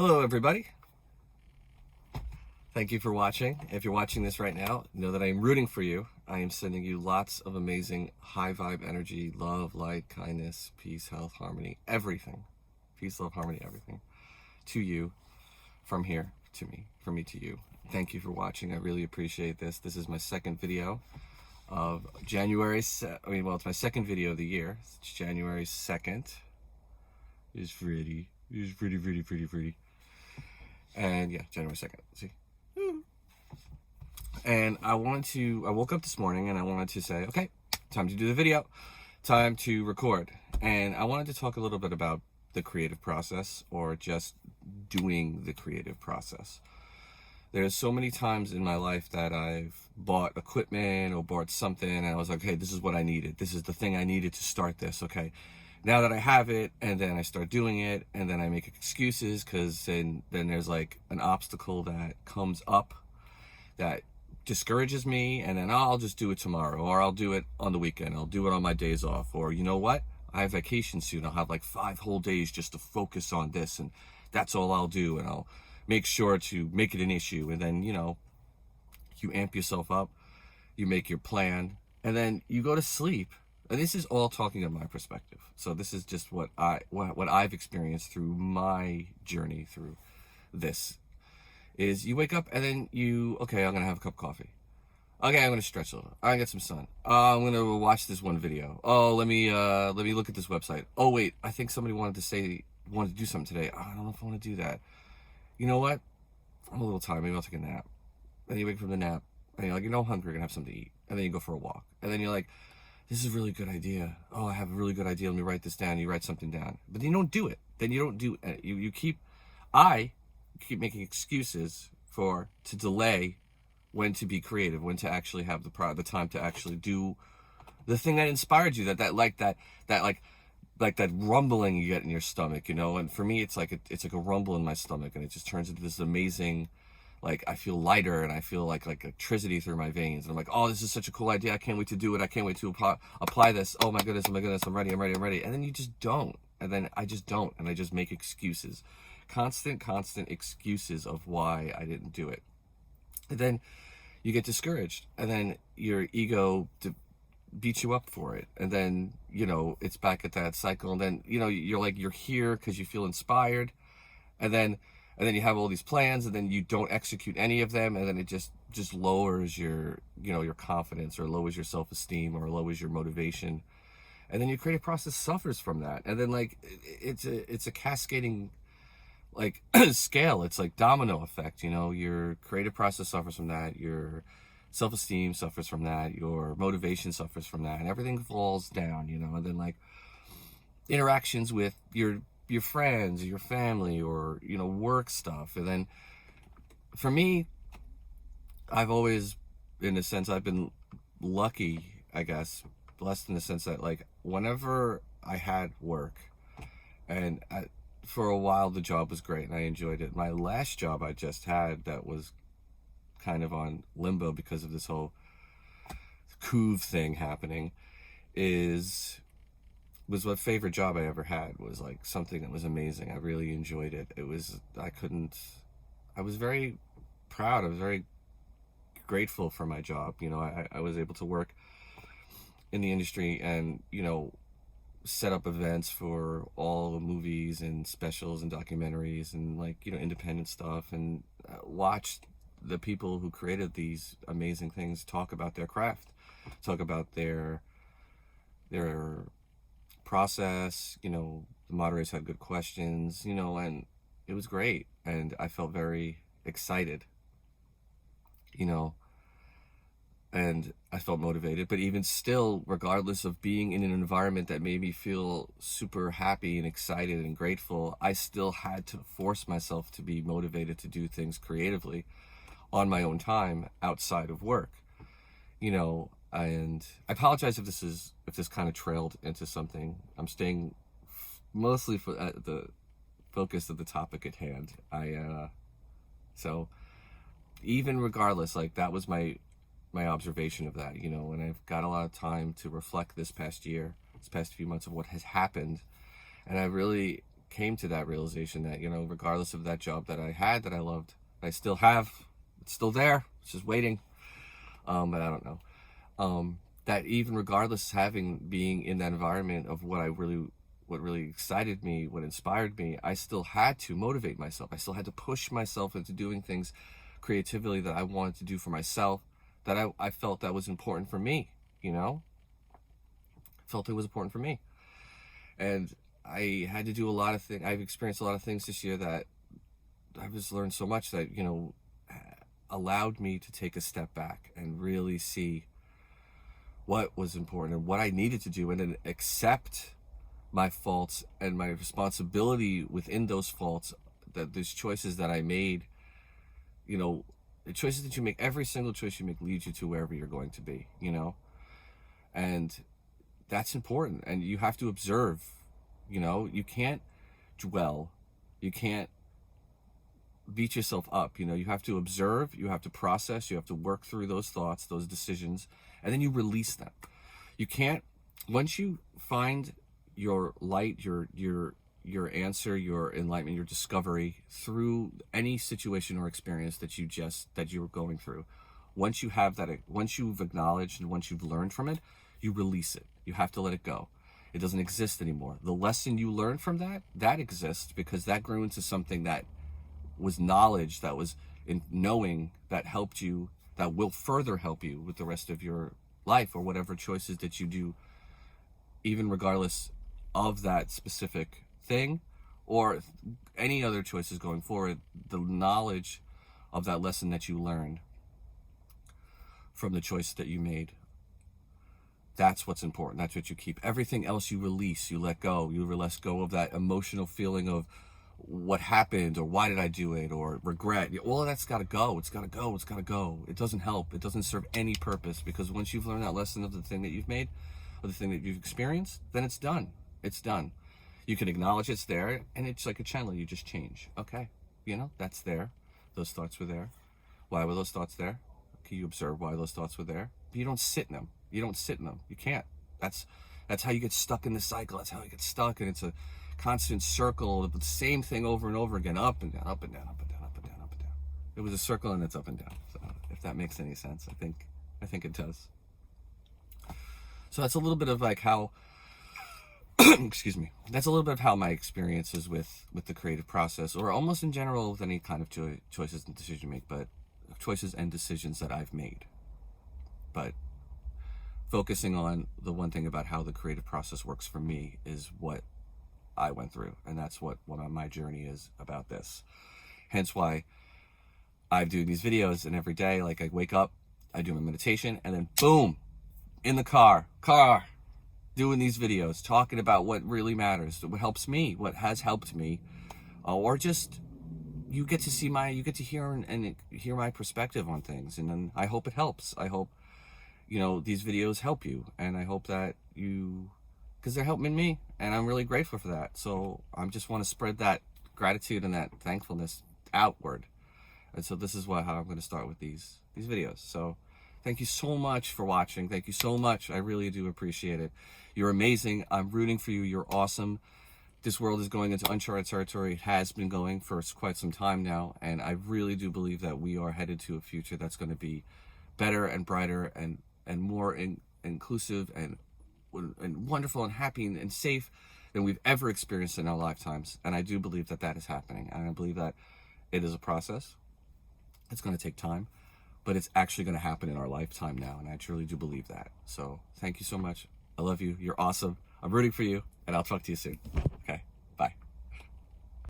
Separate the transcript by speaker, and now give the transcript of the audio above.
Speaker 1: Hello everybody. Thank you for watching. If you're watching this right now, know that I am rooting for you. I am sending you lots of amazing high vibe energy, love, light, kindness, peace, health, harmony, everything. Peace, love, harmony, everything to you from here to me, from me to you. Thank you for watching. I really appreciate this. This is my second video of January. It's my second video of the year. It's January 2nd. It's pretty. It's pretty. And yeah, January 2nd. See? And I woke up this morning and I wanted to say, okay, time to do the video, time to record. And I wanted to talk a little bit about the creative process, or just doing the creative process. There's so many times in my life that I've bought equipment or bought something and I was like, okay, this is what I needed. This is the thing I needed to start this. Okay. Now that I have it, and then I start doing it, and then I make excuses because then there's like an obstacle that comes up that discourages me, and then I'll just do it tomorrow, or I'll do it on the weekend, I'll do it on my days off, or you know what? I have vacation soon. I'll have like 5 whole days just to focus on this, and that's all I'll do, and I'll make sure to make it an issue. And then, you amp yourself up, you make your plan, and then you go to sleep. And this is all talking on my perspective. So this is just what I've experienced through my journey through this. Is you wake up and then okay, I'm gonna have a cup of coffee. Okay, I'm gonna stretch a little. I'm gonna get some sun. I'm gonna watch this one video. Oh, let me look at this website. Oh wait, I think somebody wanted to do something today. I don't know if I want to do that. You know what? I'm a little tired. Maybe I'll take a nap. And you wake from the nap and you're like, hungry, you're gonna have something to eat. And then you go for a walk. And then you're like, this is a really good idea. Oh, I have a really good idea. Let me write this down. You write something down, but then you don't do it. Then you don't do it. I keep making excuses to delay when to be creative, when to actually have the time to actually do the thing that inspired you, that rumbling you get in your stomach, And for me, it's like a rumble in my stomach, and it just turns into this amazing, like I feel lighter and I feel like electricity through my veins. And I'm like, oh, this is such a cool idea. I can't wait to do it. I can't wait to apply this. Oh my goodness. I'm ready. And then you just don't. And then I just don't. And I just make excuses. Constant excuses of why I didn't do it. And then you get discouraged. And then your ego beats you up for it. And then, it's back at that cycle. And then, you're here because you feel inspired. And then you have all these plans, and then you don't execute any of them, and then it just lowers your confidence, or lowers your self-esteem, or lowers your motivation, and then your creative process suffers from that. And then it's a cascading scale. It's like domino effect. Your creative process suffers from that, your self-esteem suffers from that, your motivation suffers from that, and everything falls down. And then interactions with your friends, or your family, or work stuff. And then for me, I've always, in a sense, I've been lucky, I guess, blessed in the sense that whenever I had work, and for a while the job was great and I enjoyed it. My last job I just had, that was kind of on limbo because of this whole coup thing happening, was my favorite job I ever had. Was something that was amazing. I really enjoyed it. I was very proud. I was very grateful for my job. I was able to work in the industry and, set up events for all the movies and specials and documentaries and independent stuff, and watch the people who created these amazing things talk about their craft, talk about their process. The moderators had good questions, and it was great, and I felt very excited, and I felt motivated. But even still, regardless of being in an environment that made me feel super happy and excited and grateful, I still had to force myself to be motivated to do things creatively on my own time outside of work, and I apologize if this kind of trailed into something. I'm staying mostly for the focus of the topic at hand. So even regardless, that was my observation of that, and I've got a lot of time to reflect this past few months of what has happened, and I really came to that realization that, you know, regardless of that job that I had, that I loved, I still have, it's still there, it's just waiting. But I don't know. That even regardless being in that environment of what really excited me, what inspired me, I still had to motivate myself. I still had to push myself into doing things creatively that I wanted to do for myself, that I felt that was important for me, you know? Felt it was important for me. And I had to do a lot of things. I've experienced a lot of things this year that I've just learned so much that, you know, allowed me to take a step back and really see what was important and what I needed to do, and then accept my faults and my responsibility within those faults, that those choices that I made, you know, the choices that you make, every single choice you make leads you to wherever you're going to be, you know? And that's important. And you have to observe, you know, you can't dwell, you can't beat yourself up, you know, you have to observe, you have to process, you have to work through those thoughts, those decisions, and then you release them. You can't, once you find your light, your answer, your enlightenment, your discovery through any situation or experience that you're going through, once you have that, once you've acknowledged and once you've learned from it, you release it. You have to let it go. It doesn't exist anymore. The lesson you learned from that exists because that grew into something that was knowledge, that was in knowing, that helped you, that will further help you with the rest of your life or whatever choices that you do, even regardless of that specific thing or any other choices going forward. The knowledge of that lesson that you learned from the choice that you made, that's what's important. That's what you keep. Everything else you release, you let go. You let go of that emotional feeling of what happened or why did I do it or regret. All of that's got to go. It's got to go. It's got to go. It doesn't help. It doesn't serve any purpose, because once you've learned that lesson of the thing that you've made, or the thing that you've experienced, then it's done. It's done. You can acknowledge it's there, and it's like a channel. You just change. Okay, you know, that's there. Those thoughts were there. Why were those thoughts there? Can you observe why those thoughts were there? But you don't sit in them. You don't sit in them. You can't. That's how you get stuck in the cycle. That's how you get stuck, and it's a constant circle of the same thing over and over again, up and down, up and down, up and down, up and down, up and down. It was a circle, and it's up and down. So if that makes any sense, I think it does. So that's a little bit of like how, excuse me, that's a little bit of how my experiences with the creative process, or almost in general with any kind of choices and decisions you make, but choices and decisions that I've made. But focusing on the one thing about how the creative process works for me is what I went through, and that's what my journey is about this. Hence why I do these videos, and every day, like, I wake up, I do my meditation, and then boom, in the car, doing these videos, talking about what really matters, what helps me, what has helped me, or just you get to hear and hear my perspective on things, and then I hope it helps. I hope, you know, these videos help you, and I hope that because they're helping me, and I'm really grateful for that. So I just want to spread that gratitude and that thankfulness outward, and so this is how I'm going to start with these videos. So thank you so much for watching. Thank you so much. I really do appreciate it. You're amazing. I'm rooting for you. You're awesome. This world is going into uncharted territory. It has been going for quite some time now, and I really do believe that we are headed to a future that's going to be better and brighter and more inclusive and wonderful and happy and safe than we've ever experienced in our lifetimes. And I do believe that is happening, and I believe that it is a process. It's going to take time, but it's actually going to happen in our lifetime now, and I truly do believe that. So thank you so much. I love you. You're awesome. I'm rooting for you, and I'll talk to you soon.